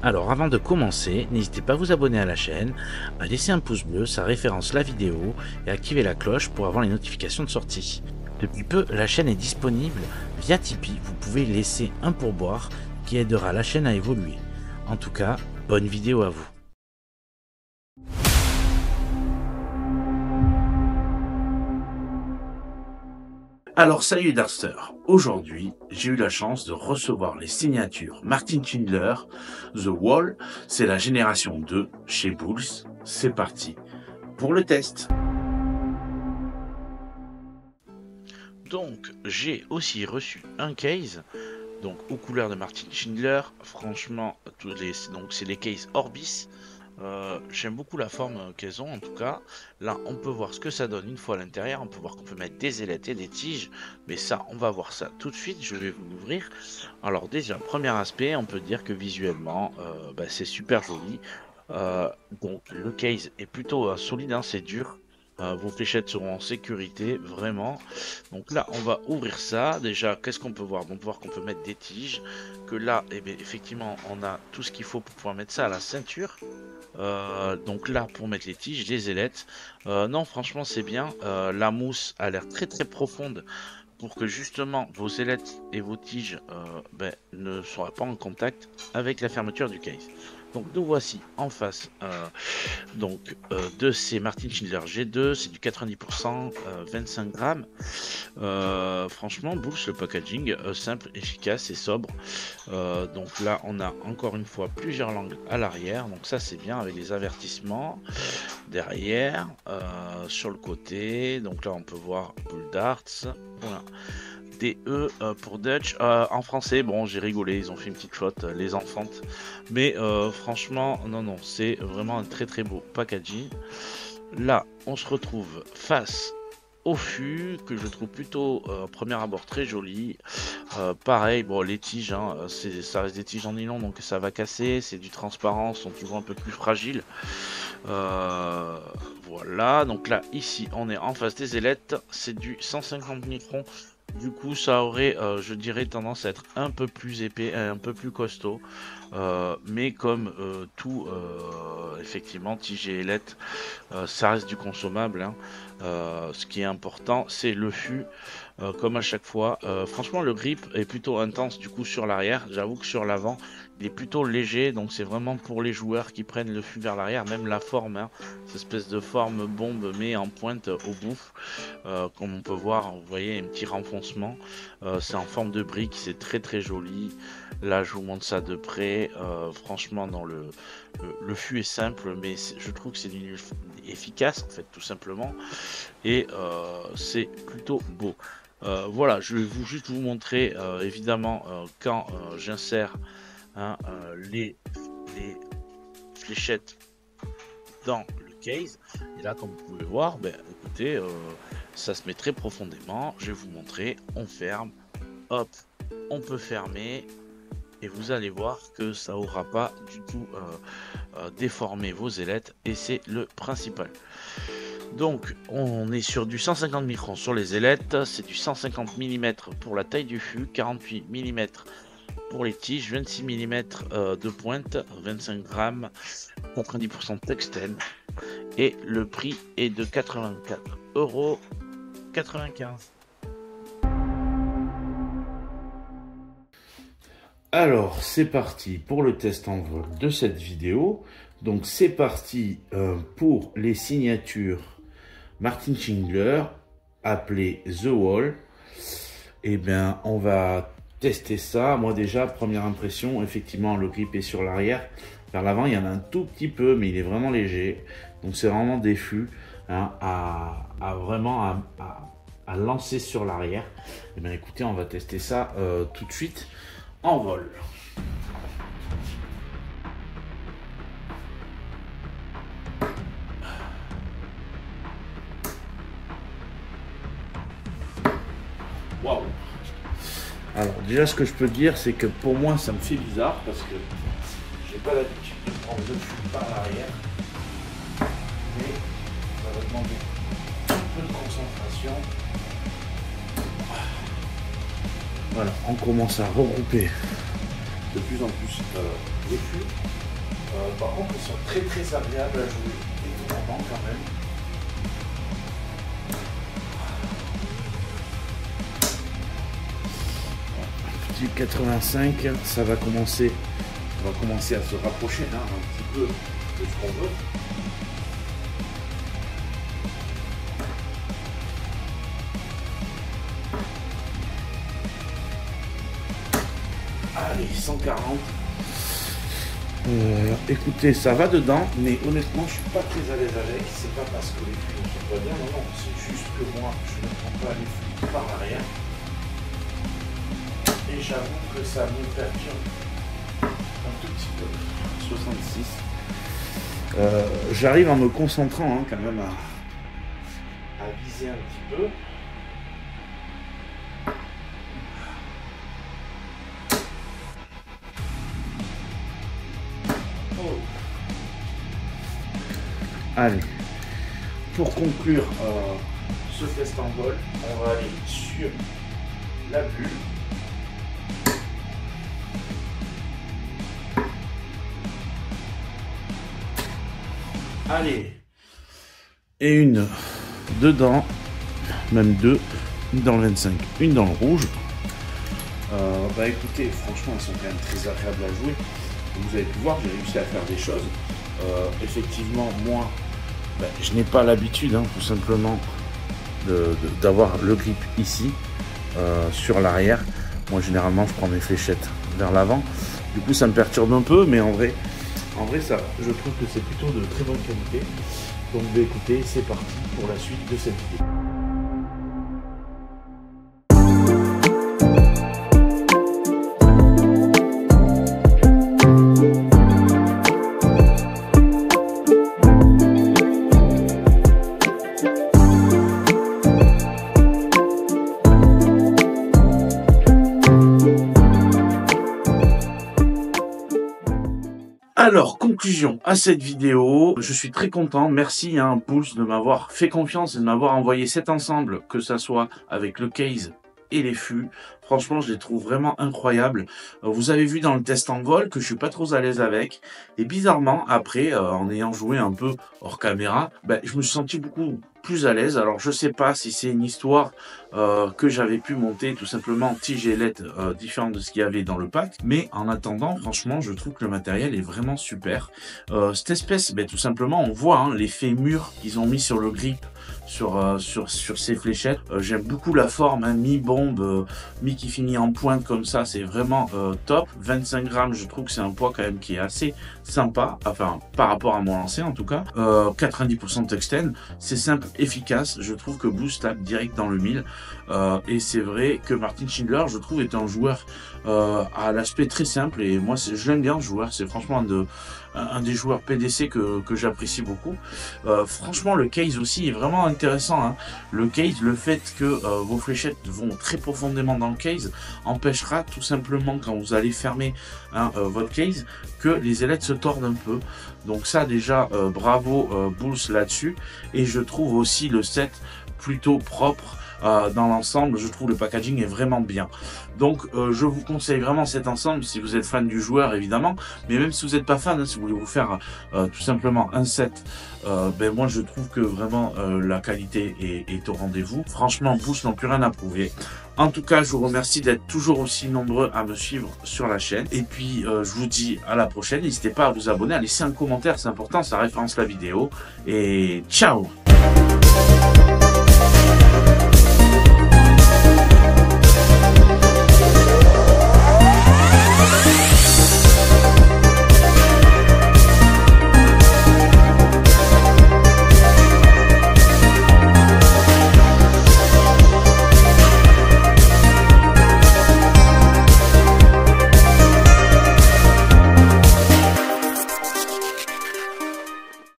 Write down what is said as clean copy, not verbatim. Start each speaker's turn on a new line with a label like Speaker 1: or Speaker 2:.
Speaker 1: Alors avant de commencer, n'hésitez pas à vous abonner à la chaîne, à laisser un pouce bleu, ça référence la vidéo, et à activer la cloche pour avoir les notifications de sortie. Depuis peu, la chaîne est disponible via Tipeee, vous pouvez laisser un pourboire qui aidera la chaîne à évoluer. En tout cas, bonne vidéo à vous. Alors salut Darkster, aujourd'hui j'ai eu la chance de recevoir les signatures Martin Schindler, The Wall, c'est la génération 2 chez Bulls, c'est parti pour le test. Donc j'ai aussi reçu un case, donc aux couleurs de Martin Schindler, franchement donc c'est les cases Orbis. J'aime beaucoup la forme qu'elles ont en tout cas. Là on peut voir ce que ça donne une fois à l'intérieur. On peut voir qu'on peut mettre des ailettes et des tiges, mais ça on va voir ça tout de suite. Je vais vous l'ouvrir. Alors déjà premier aspect, on peut dire que visuellement c'est super joli. Donc le case est plutôt solide, hein, c'est dur. Vos fléchettes seront en sécurité, vraiment. Donc là, on va ouvrir ça. Déjà, qu'est-ce qu'on peut voir? On peut voir qu'on peut mettre des tiges. Que là, eh bien, effectivement, on a tout ce qu'il faut pour pouvoir mettre ça à la ceinture. Donc là, pour mettre les tiges, les ailettes. Non, franchement, c'est bien. La mousse a l'air très très profonde pour que justement vos ailettes et vos tiges ne soient pas en contact avec la fermeture du case. Donc nous voici en face de ces Martin Schindler G2, c'est du 90%, 25 grammes. Franchement, Bulls, le packaging simple, efficace et sobre. Donc là, on a encore une fois plusieurs langues à l'arrière, donc ça c'est bien avec les avertissements derrière, sur le côté. Donc là, on peut voir Bull Darts. Voilà. DE pour Dutch en français. Bon, j'ai rigolé, ils ont fait une petite faute, les enfantes, mais franchement non, c'est vraiment un très très beau packaging. Là on se retrouve face au fût que je trouve plutôt premier abord très joli. Pareil, bon, les tiges, hein, ça reste des tiges en nylon, donc ça va casser, c'est du transparent, sont toujours un peu plus fragiles. Voilà, donc là ici on est en face des ailettes, c'est du 150 microns. Du coup, ça aurait, je dirais, tendance à être un peu plus épais, un peu plus costaud. Mais comme tout, effectivement, tige et ailette, ça reste du consommable, hein. Ce qui est important, c'est le fût, comme à chaque fois. Franchement, le grip est plutôt intense, du coup, sur l'arrière. J'avoue que sur l'avant, il est plutôt léger. Donc, c'est vraiment pour les joueurs qui prennent le fût vers l'arrière. Même la forme, hein, cette espèce de forme bombe, mais en pointe au bout. Comme on peut voir, vous voyez, un petit renfoncement. C'est en forme de brique, c'est très très joli. Là, je vous montre ça de près. Franchement, dans le fût est simple, mais je trouve que c'est efficace, en fait, tout simplement. Et c'est plutôt beau. Voilà, je vais juste vous montrer, évidemment, quand j'insère les fléchettes dans le case. Et là, comme vous pouvez voir, écoutez, ça se met très profondément. Je vais vous montrer, on ferme, hop, on peut fermer, et vous allez voir que ça aura pas du tout déformé vos ailettes, et c'est le principal. Donc on est sur du 150 microns sur les ailettes, c'est du 150 mm pour la taille du fût, 48 mm pour les tiges, 26 mm de pointe, 25 grammes, 90% tungstène, et le prix est de 84,95 €. Alors c'est parti pour le test en vol de cette vidéo. Donc c'est parti pour les signatures Martin Schindler appelées The Wall. Et bien on va tester ça. Moi déjà, première impression, effectivement le grip est sur l'arrière. Vers l'avant il y en a un tout petit peu, mais il est vraiment léger. Donc c'est vraiment des fûts, hein, à lancer sur l'arrière. Et bien écoutez, on va tester ça tout de suite en vol. Waouh! Alors déjà, ce que je peux dire, c'est que pour moi ça me fait bizarre parce que j'ai pas l'habitude de prendre le fût par l'arrière, mais ça va demander un peu de concentration. Voilà, on commence à regrouper de plus en plus les fûts. Par contre, ils sont très très agréables à jouer, évidemment quand même. Petit 85, ça va commencer à se rapprocher là, un petit peu de ce qu'on veut. Allez, 140. Écoutez, ça va dedans, mais honnêtement, je suis pas très à l'aise avec. C'est pas parce que les fûts ne sont pas bien, non, non, c'est juste que moi, je ne prends pas les fûts par l'arrière. Et j'avoue que ça me perturbe un tout petit peu. 66. J'arrive en me concentrant hein, quand même à viser un petit peu. Oh. Allez, pour conclure ce test en vol, on va aller sur la bulle. Allez, et une dedans, même deux, une dans le 25, une dans le rouge. Bah écoutez, franchement, elles sont quand même très agréables à jouer. Vous avez pu voir, j'ai réussi à faire des choses. Effectivement, moi, bah, je n'ai pas l'habitude, hein, tout simplement, d'avoir le grip ici, sur l'arrière. Moi, généralement, je prends mes fléchettes vers l'avant. Du coup, ça me perturbe un peu, mais en vrai, ça, je trouve que c'est plutôt de très bonne qualité. Donc, bah, écoutez, c'est parti pour la suite de cette vidéo. Alors, conclusion à cette vidéo, je suis très content, merci à Pulse de m'avoir fait confiance et de m'avoir envoyé cet ensemble, que ça soit avec le case et les fûts. Franchement, je les trouve vraiment incroyables. Vous avez vu dans le test en vol que je suis pas trop à l'aise avec. Et bizarrement, après, en ayant joué un peu hors caméra, ben, je me suis senti beaucoup plus à l'aise. Alors, je sais pas si c'est une histoire que j'avais pu monter tout simplement tige et LED différentes de ce qu'il y avait dans le pack. Mais en attendant, franchement, je trouve que le matériel est vraiment super. Cette espèce, ben, tout simplement, on voit hein, l'effet mûr qu'ils ont mis sur le grip. Sur ces fléchettes. J'aime beaucoup la forme, hein, mi-bombe, mi qui finit en pointe comme ça, c'est vraiment top. 25 grammes, je trouve que c'est un poids quand même qui est assez sympa, enfin par rapport à mon lancer en tout cas. 90% de tungstène, c'est simple, efficace, je trouve que Boost tape direct dans le mille. Et c'est vrai que Martin Schindler, je trouve, est un joueur à l'aspect très simple, et moi je l'aime bien ce joueur, c'est franchement un des joueurs PDC que j'apprécie beaucoup. Franchement, le case aussi est vraiment intéressant. Hein. Le case, le fait que vos fléchettes vont très profondément dans le case, empêchera tout simplement, quand vous allez fermer hein, votre case, que les ailettes se tordent un peu. Donc ça, déjà, bravo Bulls là-dessus. Et je trouve aussi le set plutôt propre. Dans l'ensemble, je trouve le packaging est vraiment bien. Donc je vous conseille vraiment cet ensemble si vous êtes fan du joueur évidemment, mais même si vous n'êtes pas fan, hein, si vous voulez vous faire tout simplement un set, ben moi je trouve que vraiment la qualité est au rendez-vous. Franchement, Boost n'ont plus rien à prouver. En tout cas, je vous remercie d'être toujours aussi nombreux à me suivre sur la chaîne. Et puis, je vous dis à la prochaine. N'hésitez pas à vous abonner, à laisser un commentaire, c'est important, ça référence la vidéo. Et ciao!